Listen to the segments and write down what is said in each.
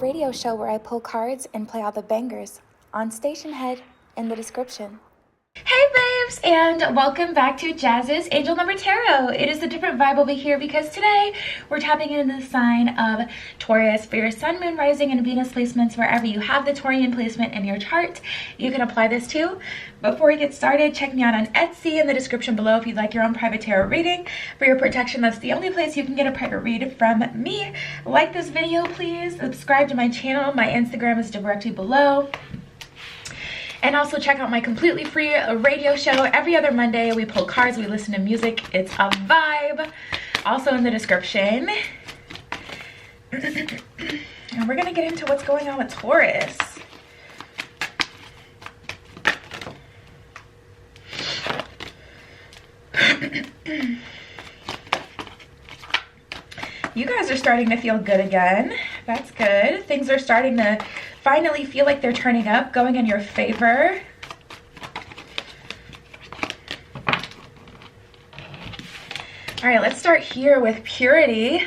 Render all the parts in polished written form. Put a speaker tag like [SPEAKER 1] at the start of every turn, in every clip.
[SPEAKER 1] radio show where I pull cards and play all the bangers. On Station Head in the description.
[SPEAKER 2] Hey babes, and welcome back to Jazz's Angel Number Tarot. It is a different vibe over here because today we're tapping into the sign of Taurus for your Sun, Moon, Rising, and Venus placements. Wherever you have the Taurian placement in your chart, you can apply this to. Before we get started, check me out on Etsy in the description below if you'd like your own private tarot reading. For your protection, that's the only place you can get a private read from me. Like this video, please. Subscribe to my channel. My Instagram is directly below. And also check out my completely free radio show. Every other Monday, we pull cards, we listen to music. It's a vibe. Also in the description. And we're gonna get into what's going on with Taurus. You guys are starting to feel good again. That's good. Things are starting to finally feel like they're turning up, going in your favor. All right, let's start here with purity.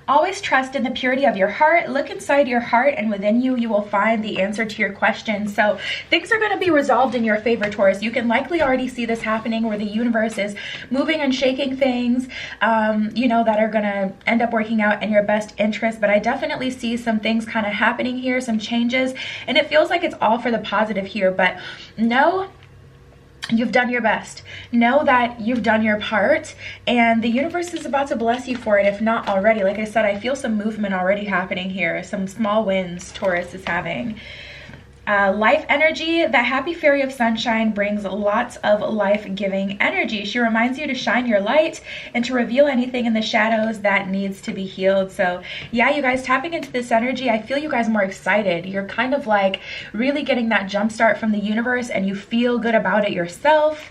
[SPEAKER 2] Always trust in the purity of your heart. Look inside your heart, and within you, you will find the answer to your questions. So things are going to be resolved in your favor, Taurus. You can likely already see this happening where the universe is moving and shaking things, you know, that are going to end up working out in your best interest. But I definitely see some things kind of happening here, some changes, and it feels like it's all for the positive here. But no, you've done your best. Know that you've done your part, and the universe is about to bless you for it, if not already. Like I said, I feel some movement already happening here. Some small wins Taurus is having. Life energy. The happy fairy of sunshine brings lots of life-giving energy. She reminds you to shine your light and to reveal anything in the shadows that needs to be healed. So yeah, you guys, tapping into this energy, I feel you guys more excited. You're kind of like really getting that jump start from the universe, and you feel good about it yourself.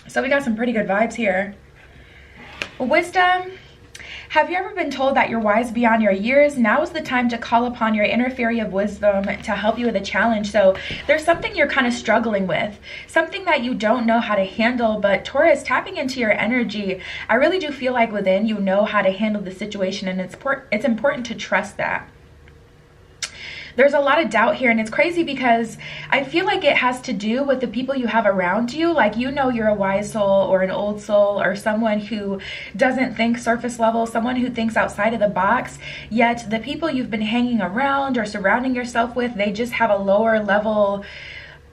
[SPEAKER 2] So we got some pretty good vibes here. Wisdom. Have you ever been told that you're wise beyond your years? Now is the time to call upon your inner fairy of wisdom to help you with a challenge. So there's something you're kind of struggling with, something that you don't know how to handle. But Taurus, tapping into your energy, I really do feel like within you know how to handle the situation, and it's important to trust that. There's a lot of doubt here, and it's crazy because I feel like it has to do with the people you have around you. Like, you know, you're a wise soul or an old soul or someone who doesn't think surface level, someone who thinks outside of the box, yet the people you've been hanging around or surrounding yourself with, they just have a lower level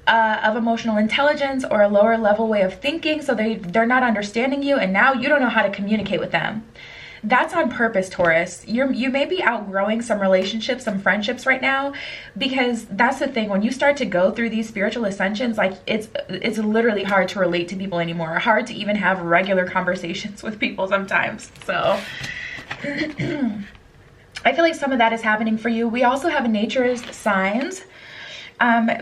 [SPEAKER 2] of emotional intelligence or a lower level way of thinking, so they're not understanding you, and now you don't know how to communicate with them. That's on purpose, Taurus. You may be outgrowing some relationships, some friendships right now, because that's the thing. When you start to go through these spiritual ascensions, like it's literally hard to relate to people anymore. Hard to even have regular conversations with people sometimes. So I feel like some of that is happening for you. We also have nature's signs.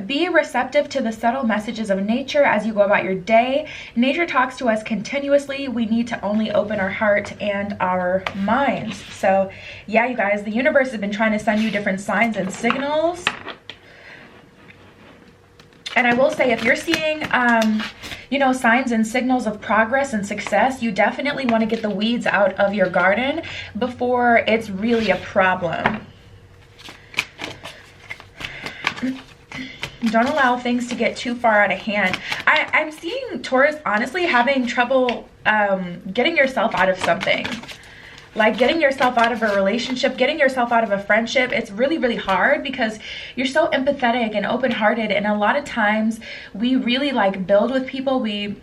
[SPEAKER 2] Be receptive to the subtle messages of nature as you go about your day. Nature talks to us continuously. We need to only open our heart and our minds. So yeah, you guys, the universe has been trying to send you different signs and signals. And I will say, if you're seeing, you know, signs and signals of progress and success, you definitely want to get the weeds out of your garden before it's really a problem. Don't allow things to get too far out of hand. I'm seeing Taurus honestly having trouble getting yourself out of something. Like getting yourself out of a relationship, getting yourself out of a friendship. It's really, really hard because you're so empathetic and open-hearted. And a lot of times we really like build with people. We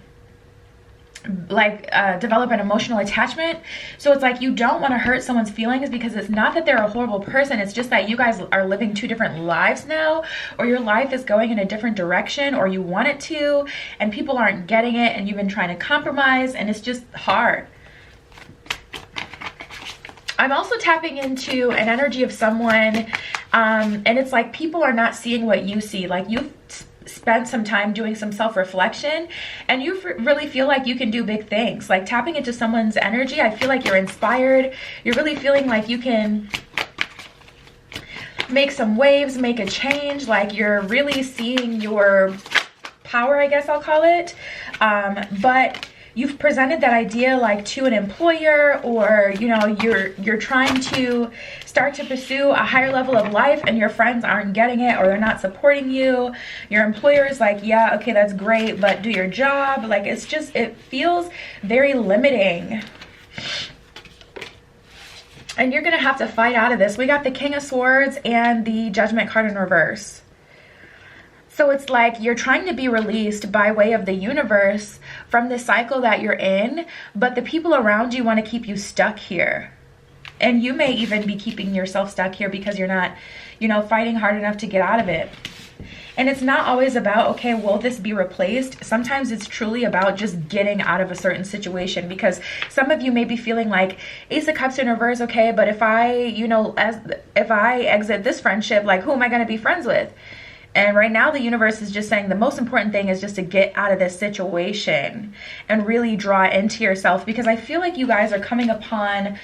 [SPEAKER 2] like develop an emotional attachment. So it's like you don't want to hurt someone's feelings, because it's not that they're a horrible person. It's just that you guys are living two different lives now, or your life is going in a different direction, or you want it to, and people aren't getting it, and you've been trying to compromise, and it's just hard. I'm also tapping into an energy of someone, and it's like people are not seeing what you see. Like, you've spent some time doing some self-reflection, and you really feel like you can do big things. Like, tapping into someone's energy, I feel like you're inspired. You're really feeling like you can make some waves, make a change. Like, you're really seeing your power, I guess I'll call it. But you've presented that idea like to an employer, or you know, you're trying to start to pursue a higher level of life and your friends aren't getting it, or they're not supporting you. Your employer is like, yeah, okay, that's great, but do your job. Like, it's just, it feels very limiting. And you're gonna have to fight out of this. We got the King of Swords and the Judgment card in reverse. So it's like you're trying to be released by way of the universe from the cycle that you're in, but the people around you want to keep you stuck here. And you may even be keeping yourself stuck here because you're not, you know, fighting hard enough to get out of it. And it's not always about, okay, will this be replaced? Sometimes it's truly about just getting out of a certain situation, because some of you may be feeling like, Ace of Cups in reverse, okay, but if I, you know, if I exit this friendship, like, who am I going to be friends with? And right now the universe is just saying the most important thing is just to get out of this situation and really draw into yourself, because I feel like you guys are coming upon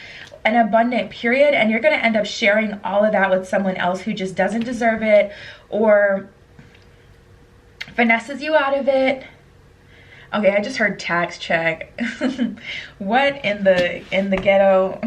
[SPEAKER 2] an abundant period and you're going to end up sharing all of that with someone else who just doesn't deserve it or finesses you out of it. Okay, I just heard tax check. What in the ghetto?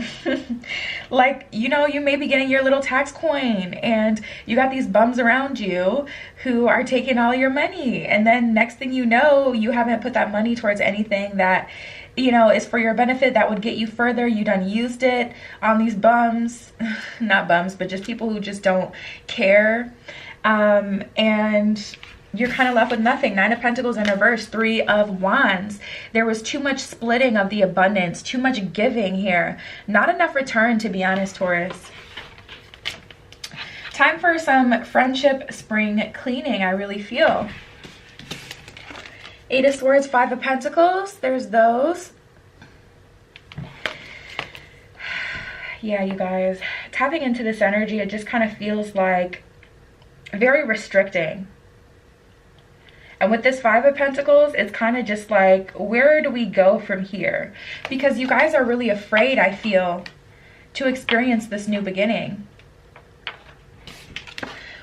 [SPEAKER 2] Like, you know, you may be getting your little tax coin and you got these bums around you who are taking all your money. And then next thing you know, you haven't put that money towards anything that, you know, is for your benefit, that would get you further. You done used it on these bums. Not bums, but just people who just don't care. And you're kind of left with nothing. 9 of Pentacles in reverse, 3 of Wands. There was too much splitting of the abundance, too much giving here. Not enough return, to be honest, Taurus. Time for some friendship spring cleaning, I really feel. 8 of Swords, 5 of Pentacles. There's those. Yeah, you guys. Tapping into this energy, it just kind of feels like very restricting. And with this 5 of Pentacles, it's kind of just like, where do we go from here? Because you guys are really afraid, I feel, to experience this new beginning.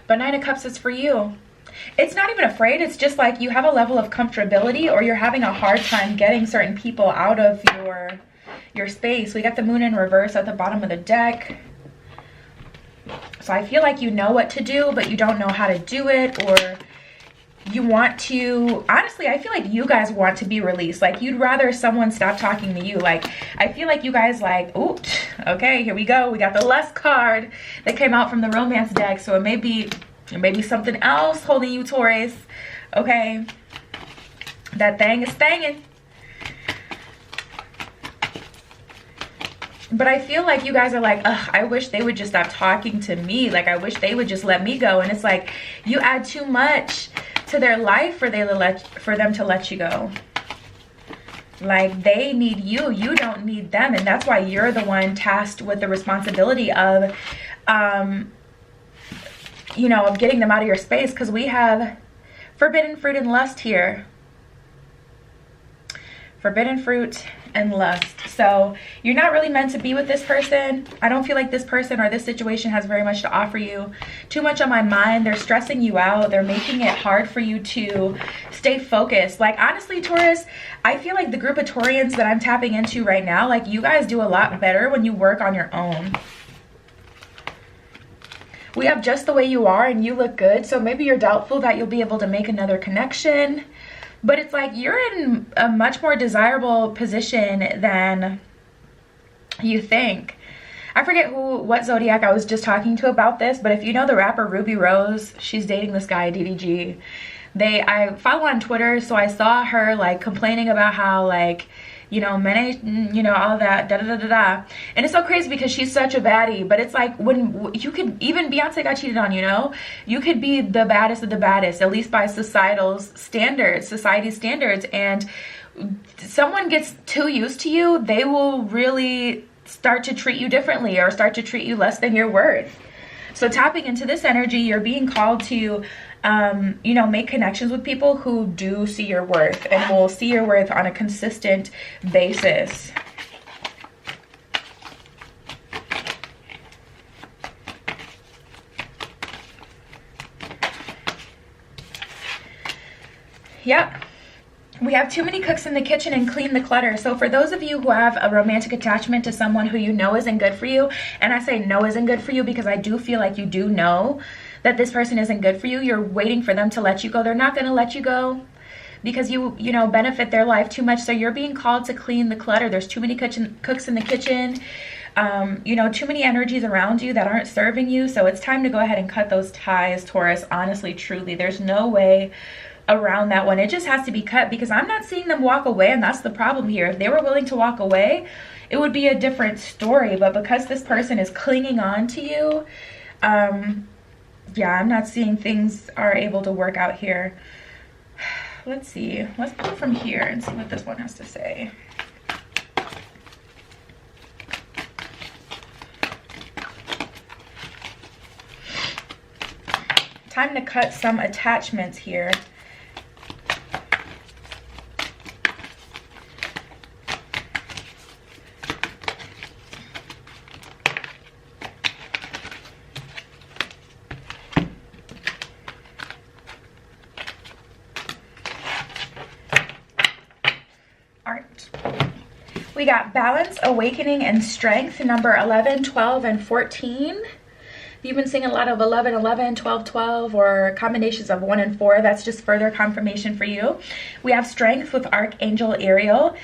[SPEAKER 2] But 9 of Cups is for you. It's not even afraid. It's just like you have a level of comfortability, or you're having a hard time getting certain people out of your space. We got the Moon in reverse at the bottom of the deck. So I feel like you know what to do, but you don't know how to do it, or you want to, honestly, I feel like you guys want to be released. Like, you'd rather someone stop talking to you. Like, I feel like you guys like, ooh, okay, here we go. We got the Lust card that came out from the romance deck. So it may be something else holding you, Taurus. Okay. That thing is stanging. But I feel like you guys are like, ugh, I wish they would just stop talking to me. Like, I wish they would just let me go. And it's like, you add too much to their life for them to let you go. Like, they need you, you don't need them. And that's why you're the one tasked with the responsibility of you know, of getting them out of your space, because we have forbidden fruit and lust here. Forbidden fruit and lust. So you're not really meant to be with this person. I don't feel like this person or this situation has very much to offer you. Too much on my mind. They're stressing you out. They're making it hard for you to stay focused. Like, honestly, Taurus, I feel like the group of Taurians that I'm tapping into right now, like, you guys do a lot better when you work on your own. We have Just the Way You Are and You Look Good. So maybe you're doubtful that you'll be able to make another connection. But it's like you're in a much more desirable position than you think. I forget what zodiac I was just talking to about this, but if you know the rapper Ruby Rose, she's dating this guy, DDG. I follow on Twitter, so I saw her like complaining about how, like, you know, men, you know, all that, da-da-da-da-da. And it's so crazy because she's such a baddie, but it's like, when you could, even Beyonce got cheated on, you know? You could be the baddest of the baddest, at least by society's standards, and someone gets too used to you, they will really start to treat you differently or start to treat you less than you're worth. So tapping into this energy, you're being called to, you know, make connections with people who do see your worth and will see your worth on a consistent basis. Yep. We have too many cooks in the kitchen and clean the clutter. So for those of you who have a romantic attachment to someone who you know isn't good for you, and I say know isn't good for you because I do feel like you do know that this person isn't good for you. You're waiting for them to let you go. They're not going to let you go because you know, benefit their life too much. So you're being called to clean the clutter. There's too many cooks in the kitchen. You know, too many energies around you that aren't serving you. So it's time to go ahead and cut those ties, Taurus. Honestly, truly, there's no way around that one. It just has to be cut because I'm not seeing them walk away, and that's the problem here. If they were willing to walk away, it would be a different story. But because this person is clinging on to you, yeah, I'm not seeing things are able to work out here. Let's see. Let's pull from here and see what this one has to say. Time to cut some attachments here. We got balance, awakening, and strength, number 11, 12, and 14. If you've been seeing a lot of 11, 11, 12, 12, or combinations of 1 and 4, that's just further confirmation for you. We have strength with Archangel Ariel.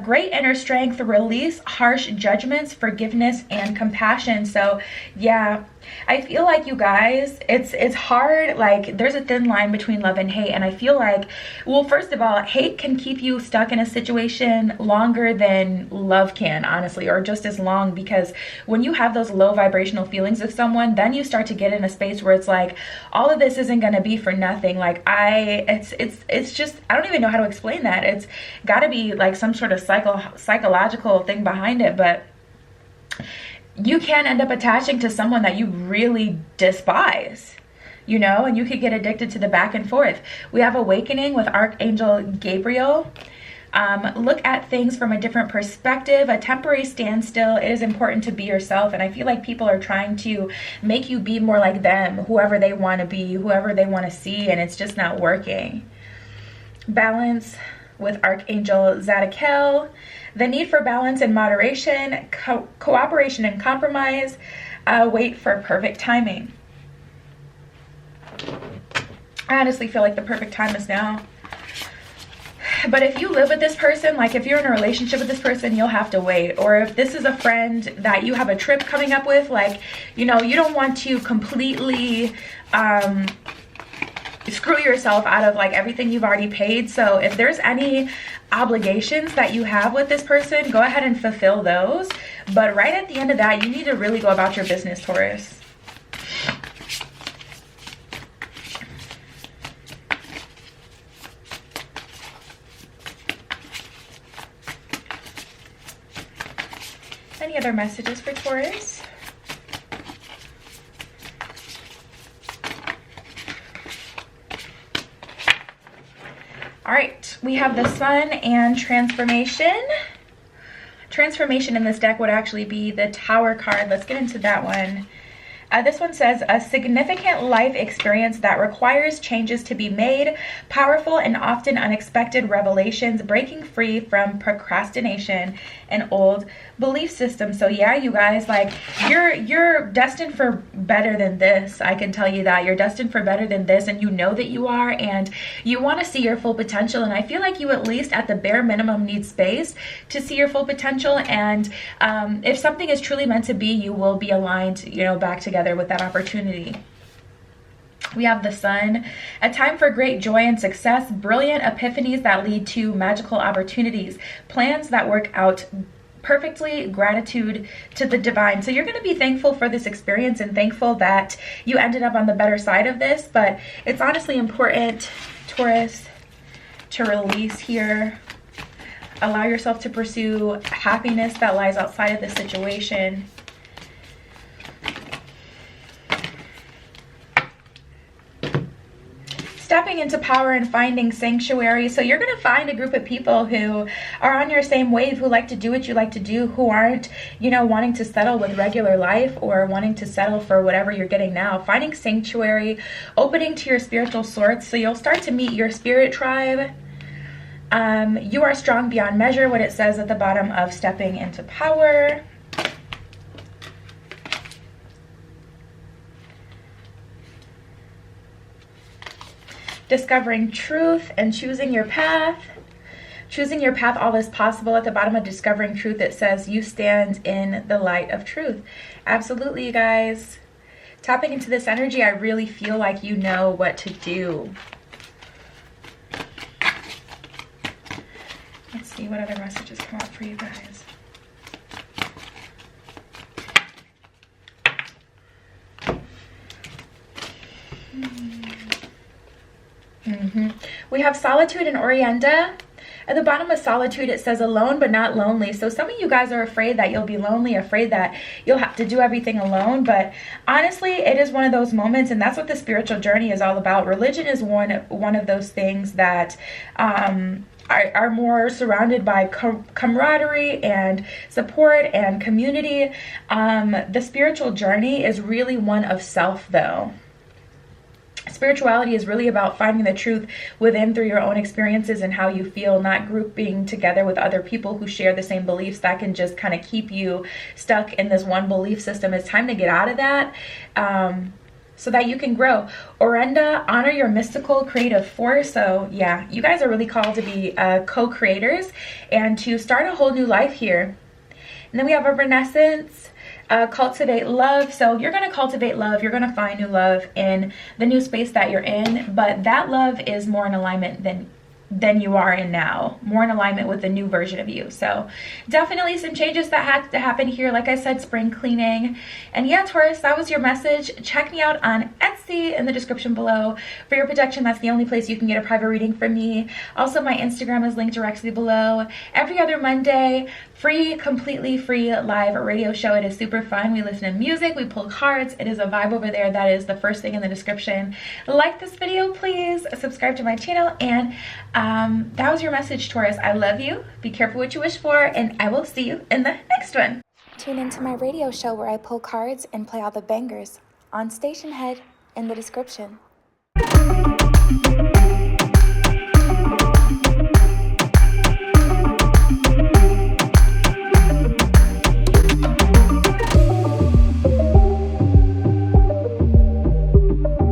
[SPEAKER 2] Great inner strength, release harsh judgments, forgiveness, and compassion. So yeah, I feel like, you guys, it's hard. Like, there's a thin line between love and hate, and I feel like, well, first of all, hate can keep you stuck in a situation longer than love can, honestly, or just as long, because when you have those low vibrational feelings of someone, then you start to get in a space where it's like, all of this isn't going to be for nothing. Like, it's just, I don't even know how to explain that. It's got to be like some sort of psychological thing behind it, but you can end up attaching to someone that you really despise, you know, and you could get addicted to the back and forth. We have awakening with Archangel Gabriel. Look at things from a different perspective, a temporary standstill. It is important to be yourself, and I feel like people are trying to make you be more like them, whoever they want to be, whoever they want to see, and it's just not working. Balance with Archangel Zadkiel. The need for balance and moderation, cooperation and compromise. Wait for perfect timing. I honestly feel like the perfect time is now. But if you live with this person, like if you're in a relationship with this person, you'll have to wait. Or if this is a friend that you have a trip coming up with, like, you know, you don't want to completely screw yourself out of like everything you've already paid. So if there's any obligations that you have with this person, go ahead and fulfill those. But right at the end of that, you need to really go about your business, Taurus. Any other messages for Taurus? All right, we have the Sun and Transformation. Transformation in this deck would actually be the Tower card. Let's get into that one. This one says, a significant life experience that requires changes to be made, powerful and often unexpected revelations, breaking free from procrastination and old belief systems. So yeah, you guys, like, you're destined for better than this. I can tell you that you're destined for better than this, and you know that you are, and you want to see your full potential. And I feel like you at least at the bare minimum need space to see your full potential. And if something is truly meant to be, you will be aligned, you know, back together with that opportunity. We have the Sun, a time for great joy and success, brilliant epiphanies that lead to magical opportunities, plans that work out perfectly, gratitude to the divine. So you're going to be thankful for this experience and thankful that you ended up on the better side of this. But it's honestly important, Taurus, to release here. Allow yourself to pursue happiness that lies outside of the situation. Stepping into power and finding sanctuary. So you're going to find a group of people who are on your same wave, who like to do what you like to do, who aren't, you know, wanting to settle with regular life or wanting to settle for whatever you're getting now. Finding sanctuary, opening to your spiritual source. So you'll start to meet your spirit tribe. You are strong beyond measure, what it says at the bottom of stepping into power. Discovering truth and choosing your path. Choosing your path, all is possible. At the bottom of discovering truth, it says you stand in the light of truth. Absolutely, you guys. Tapping into this energy, I really feel like you know what to do. Let's see what other messages come up for you guys. We have solitude and Orienda. At the bottom of solitude, it says alone but not lonely. So some of you guys are afraid that you'll be lonely, afraid that you'll have to do everything alone. But honestly, it is one of those moments, and that's what the spiritual journey is all about. Religion is one of those things that are more surrounded by camaraderie and support and community. The spiritual journey is really one of self, though. Spirituality is really about finding the truth within through your own experiences and how you feel, not grouping together with other people who share the same beliefs. That can just kind of keep you stuck in this one belief system. It's time to get out of that so that you can grow. Orienda, honor your mystical creative force. So yeah, you guys are really called to be co-creators and to start a whole new life here. And then we have a Renaissance. Cultivate love. So you're going to cultivate love. You're going to find new love in the new space that you're in, but that love is more in alignment than you are in now, more in alignment with the new version of you. So definitely some changes that had to happen here. Like I said, spring cleaning. And yeah, Taurus, that was your message. Check me out on Etsy in the description below for your protection. That's the only place you can get a private reading from me. Also, my Instagram is linked directly below. Every other Monday, free, completely free live radio show. It is super fun. We listen to music, we pull cards. It is a vibe over there. That is the first thing in the description. Like this video, please. Subscribe to my channel. And that was your message, Taurus. I love you. Be careful what you wish for, and I will see you in the next one.
[SPEAKER 1] Tune into my radio show where I pull cards and play all the bangers on Station Head in the description.